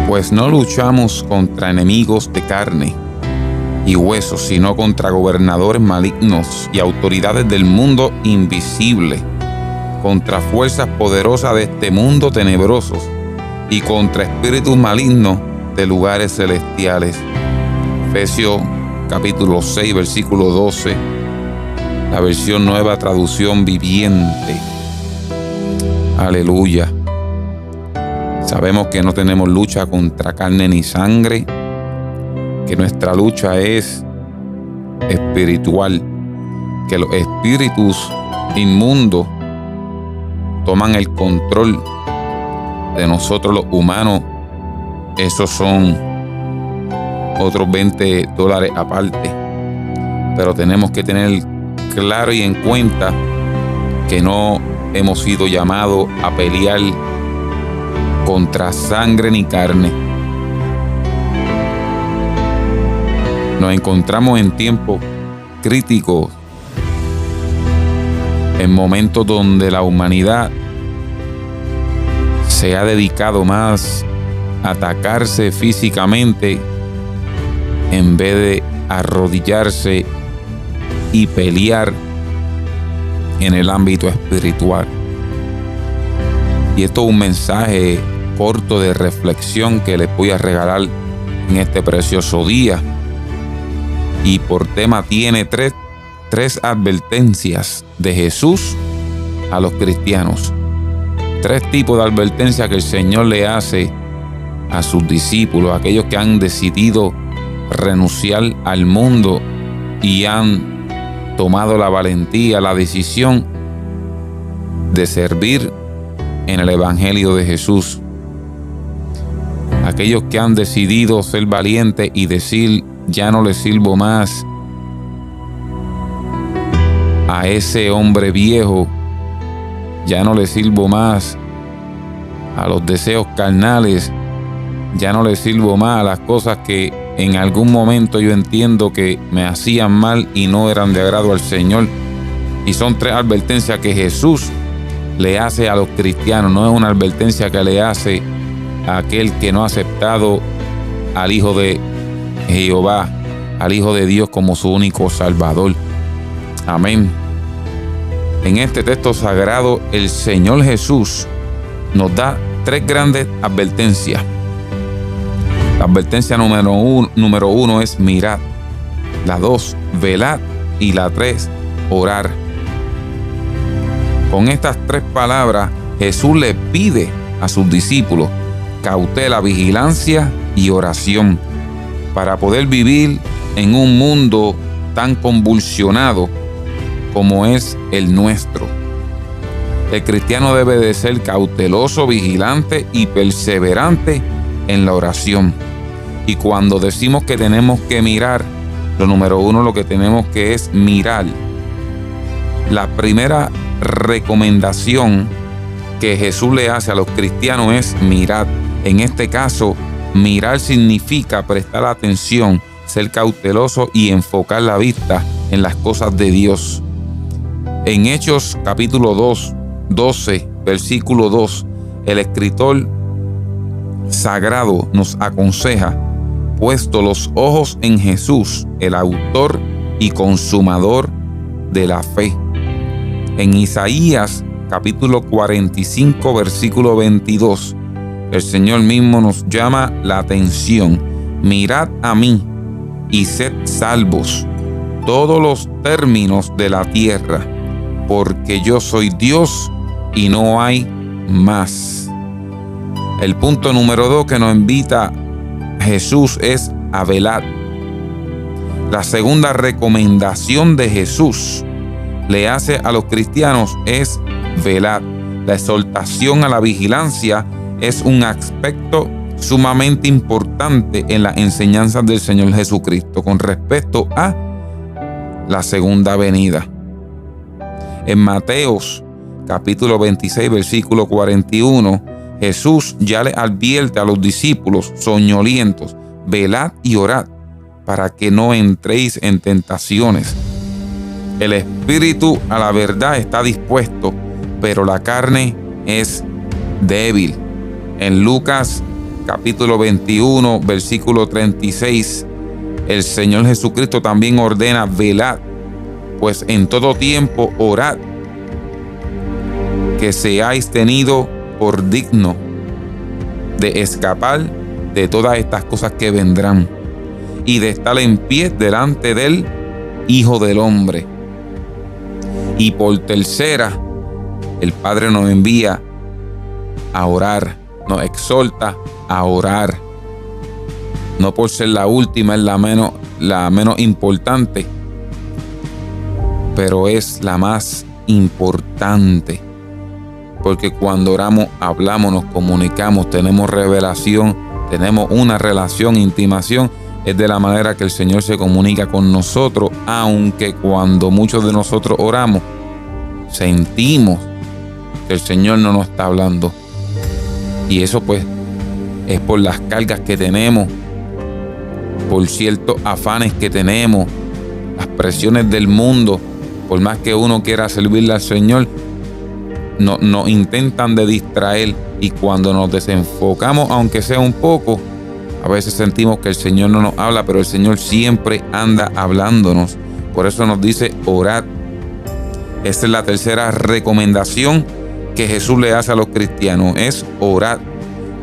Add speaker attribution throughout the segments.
Speaker 1: Pues no luchamos contra enemigos de carne y huesos, sino contra gobernadores malignos y autoridades del mundo invisible, contra fuerzas poderosas de este mundo tenebrosos y contra espíritus malignos de lugares celestiales. Efesios capítulo 6, versículo 12, la versión Nueva Traducción Viviente. Aleluya. Sabemos que no tenemos lucha contra carne ni sangre, que nuestra lucha es espiritual, que los espíritus inmundos toman el control de nosotros los humanos. Esos son otros $20 aparte. Pero tenemos que tener claro y en cuenta que no hemos sido llamados a pelear contra sangre ni carne. Nos encontramos en tiempos críticos, en momentos donde la humanidad se ha dedicado más a atacarse físicamente en vez de arrodillarse y pelear en el ámbito espiritual. Y esto es un mensaje corto de reflexión que les voy a regalar en este precioso día. Y por tema tiene tres advertencias de Jesús a los cristianos. 3 tipos de advertencias que el Señor le hace a sus discípulos, aquellos que han decidido renunciar al mundo y han tomado la valentía, la decisión de servir en el Evangelio de Jesús. Aquellos que han decidido ser valientes y decir: ya no le sirvo más a ese hombre viejo, ya no le sirvo más a los deseos carnales, ya no le sirvo más a las cosas que en algún momento yo entiendo que me hacían mal y no eran de agrado al Señor. Y son 3 advertencias que Jesús le hace a los cristianos. No es una advertencia que le hace a aquel que no ha aceptado al Hijo de Jehová, al Hijo de Dios como su único Salvador. Amén. En este texto sagrado, el Señor Jesús nos da 3 grandes advertencias. La advertencia número uno es mirad. La 2, velad. Y la 3, orar. Con estas 3 palabras, Jesús le pide a sus discípulos cautela, vigilancia y oración para poder vivir en un mundo tan convulsionado como es el nuestro. El cristiano debe de ser cauteloso, vigilante y perseverante en la oración. Y cuando decimos que tenemos que mirar, lo número 1 lo que tenemos que es mirar. La primera recomendación que Jesús le hace a los cristianos es mirar. En este caso, mirar significa prestar atención, ser cauteloso y enfocar la vista en las cosas de Dios. En Hechos capítulo 12, versículo 2, el escritor sagrado nos aconseja: puesto los ojos en Jesús, el autor y consumador de la fe. En Isaías capítulo 45, versículo 22, el Señor mismo nos llama la atención: mirad a mí y sed salvos todos los términos de la tierra, porque yo soy Dios y no hay más. El punto número 2 que nos invita Jesús es a velar. La segunda recomendación de Jesús le hace a los cristianos es velar. La exhortación a la vigilancia es un aspecto sumamente importante en las enseñanzas del Señor Jesucristo con respecto a la segunda venida. En Mateos capítulo 26, versículo 41, Jesús ya le advierte a los discípulos soñolientos: velad y orad para que no entréis en tentaciones. El espíritu a la verdad está dispuesto, pero la carne es débil. En Lucas capítulo 21, versículo 36, el Señor Jesucristo también ordena: velad, pues en todo tiempo orad, que seáis tenido por digno de escapar de todas estas cosas que vendrán y de estar en pie delante del Hijo del Hombre. Y por tercera, el Padre nos envía a orar, nos exhorta a orar. No por ser la última, es la menos importante, pero es la más importante. Porque cuando oramos, hablamos, nos comunicamos, tenemos revelación, tenemos una relación, intimación. Es de la manera que el Señor se comunica con nosotros, aunque cuando muchos de nosotros oramos, sentimos que el Señor no nos está hablando. Y eso pues es por las cargas que tenemos, por ciertos afanes que tenemos, las presiones del mundo. Por más que uno quiera servirle al Señor, nos intentan de distraer, y cuando nos desenfocamos, aunque sea un poco, a veces sentimos que el Señor no nos habla, pero el Señor siempre anda hablándonos. Por eso nos dice: orad. Esta es la tercera recomendación que Jesús le hace a los cristianos, es orad.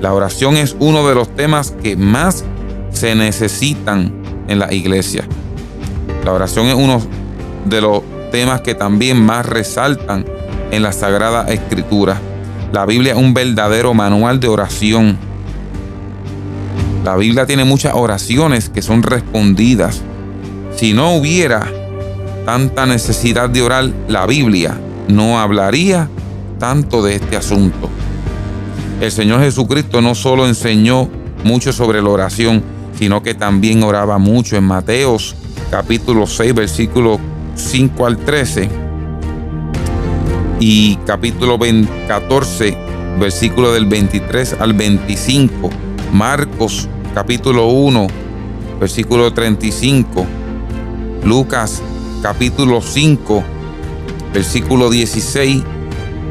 Speaker 1: La oración es uno de los temas que más se necesitan en la iglesia. La oración es uno de los temas que también más resaltan en la Sagrada Escritura. La Biblia es un verdadero manual de oración. La Biblia tiene muchas oraciones que son respondidas. Si no hubiera tanta necesidad de orar, la Biblia no hablaría tanto de este asunto. El Señor Jesucristo no solo enseñó mucho sobre la oración, sino que también oraba mucho. En Mateos capítulo 6, versículos 5 al 13, y capítulo 14, versículo del 23 al 25. Marcos capítulo 1, versículo 35. Lucas capítulo 5, versículo 16.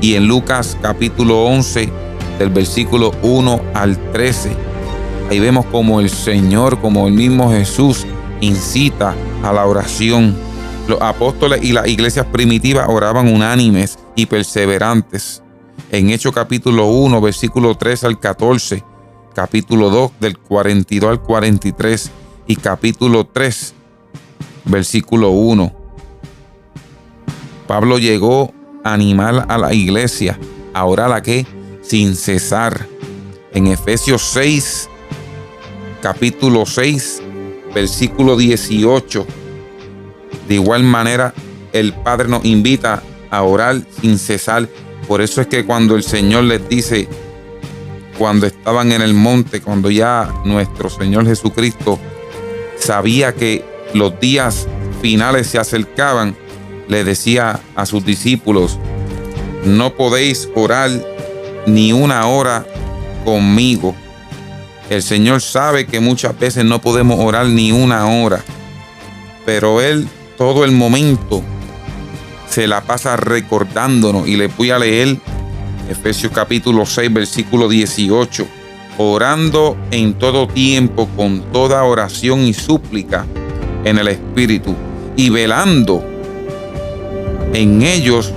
Speaker 1: Y en Lucas capítulo 11, del versículo 1 al 13. Ahí vemos como el Señor, como el mismo Jesús, incita a la oración. Los apóstoles y las iglesias primitivas oraban unánimes y perseverantes. En Hechos capítulo 1, versículo 3 al 14, capítulo 2, del 42 al 43, y capítulo 3, versículo 1. Pablo llegó a animar a la iglesia a orar ¿a qué? Sin cesar. En Efesios 6, capítulo 6, versículo 18. De igual manera, el Padre nos invita a orar sin cesar. Por eso es que cuando el Señor les dice, cuando estaban en el monte, cuando ya nuestro Señor Jesucristo sabía que los días finales se acercaban, le decía a sus discípulos: no podéis orar ni una hora conmigo. El Señor sabe que muchas veces no podemos orar ni una hora, pero Él todo el momento se la pasa recordándonos. Y le voy a leer Efesios capítulo 6, versículo 18. Orando en todo tiempo con toda oración y súplica en el Espíritu, y velando en ellos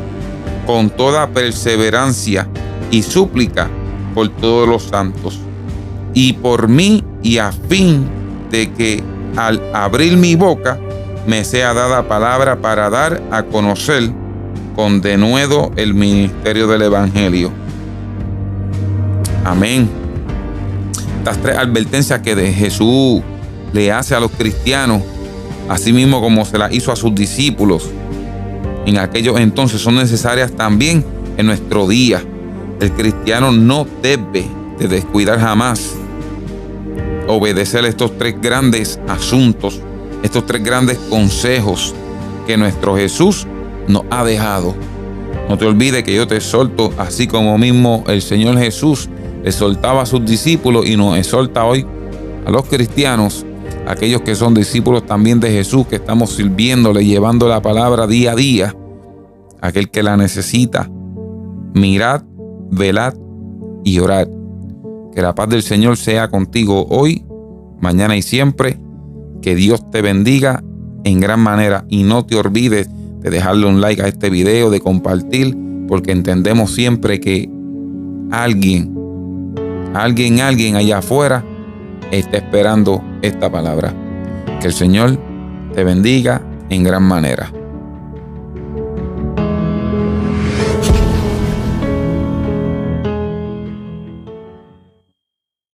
Speaker 1: con toda perseverancia y súplica por todos los santos, y por mí, y a fin de que al abrir mi boca me sea dada palabra para dar a conocer con denuedo el ministerio del Evangelio. Amén. Estas tres advertencias que de Jesús le hace a los cristianos, así mismo como se las hizo a sus discípulos en aquellos entonces, son necesarias también en nuestro día. El cristiano no debe de descuidar jamás obedecer estos 3 grandes asuntos, estos 3 grandes consejos que nuestro Jesús nos ha dejado. No te olvides que yo te exhorto, así como mismo el Señor Jesús exhortaba a sus discípulos y nos exhorta hoy a los cristianos, aquellos que son discípulos también de Jesús, que estamos sirviéndole, llevando la palabra día a día, aquel que la necesita. Mirad, velad y orad. Que la paz del Señor sea contigo hoy, mañana y siempre. Que Dios te bendiga en gran manera y no te olvides de dejarle un like a este video, de compartir, porque entendemos siempre que alguien allá afuera está esperando esta palabra. Que el Señor te bendiga en gran manera.